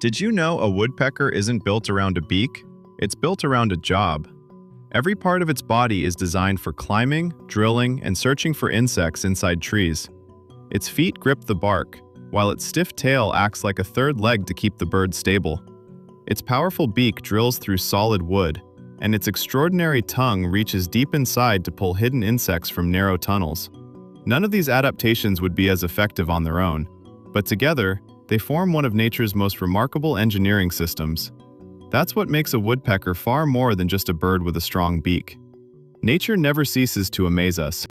Did you know a woodpecker isn't built around a beak? It's built around a job. Every part of its body is designed for climbing, drilling, and searching for insects inside trees. Its feet grip the bark, while its stiff tail acts like a third leg to keep the bird stable. Its powerful beak drills through solid wood, and its extraordinary tongue reaches deep inside to pull hidden insects from narrow tunnels. None of these adaptations would be as effective on their own, but together, they form one of nature's most remarkable engineering systems. That's what makes a woodpecker far more than just a bird with a strong beak. Nature never ceases to amaze us.